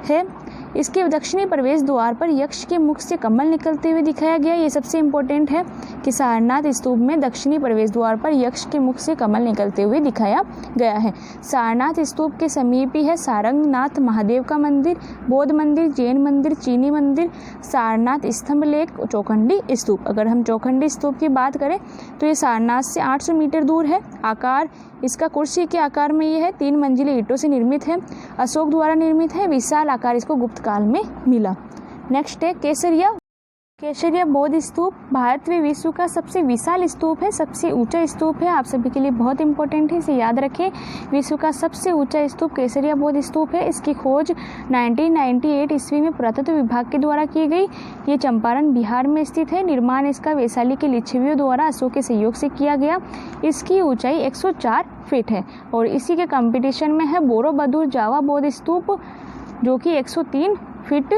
है। इसके दक्षिणी प्रवेश द्वार पर यक्ष के मुख से कमल निकलते हुए दिखाया गया। ये सबसे इम्पोर्टेंट है कि सारनाथ स्तूप में दक्षिणी प्रवेश द्वार पर यक्ष के मुख से कमल निकलते हुए दिखाया गया है। सारनाथ स्तूप के समीप ही है सारंगनाथ महादेव का मंदिर, बौद्ध मंदिर, जैन मंदिर, चीनी मंदिर, सारनाथ स्तंभ लेख, चौखंडी स्तूप। अगर हम चौखंडी स्तूप की बात करें तो ये सारनाथ से 800 मीटर दूर है। आकार इसका कुर्सी के आकार में ये है, 3 मंजिले ईंटों से निर्मित है, अशोक द्वारा निर्मित है, विशाल आकार इसको गुप्त काल में मिला। नेक्स्ट है केसरिया बौद्ध स्तूप भारत में विश्व का सबसे विशाल स्तूप है, सबसे ऊंचा स्तूप है। आप सभी के लिए बहुत इंपॉर्टेंट है, इसे याद रखें। विश्व का सबसे ऊंचा स्तूप केसरिया बौद्ध स्तूप है। इसकी खोज 1998 ईस्वी में पुरातत्व विभाग के द्वारा की गई। ये चंपारण बिहार में स्थित है। निर्माण इसका वैशाली के लिच्छवियों द्वारा अशोक के सहयोग से किया गया। इसकी ऊंचाई 104 फीट है और इसी के कंपटीशन में है बोरोबुदुर जावा बौद्ध स्तूप जो कि 103 फीट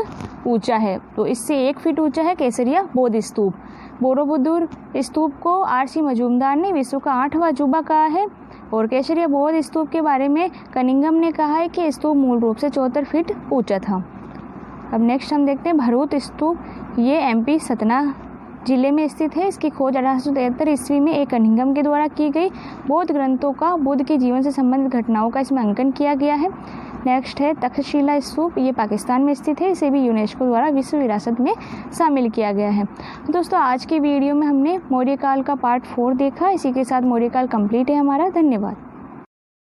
ऊंचा है। तो इससे 1 फीट ऊंचा है केसरिया बौद्ध स्तूप। बोरोबुदुर स्तूप को RC मजूमदार ने विश्व का 8वां अजूबा कहा है और केसरिया बौद्ध स्तूप के बारे में कनिंघम ने कहा है कि स्तूप मूल रूप से 74 फीट ऊंचा था। अब नेक्स्ट हम देखते हैं भरूच स्तूप। ये MP सतना जिले में स्थित है। इसकी खोज 1873 ईस्वी में एक कनिंघम के द्वारा की गई। बौद्ध ग्रंथों का बुद्ध के जीवन से संबंधित घटनाओं का इसमें अंकन किया गया है। नेक्स्ट है तक्षशिला स्तूप। ये पाकिस्तान में स्थित है। इसे भी यूनेस्को द्वारा विश्व विरासत में शामिल किया गया है। दोस्तों आज के वीडियो में हमने मौर्य काल का पार्ट 4 देखा। इसी के साथ मौर्य काल कंप्लीट है हमारा। धन्यवाद।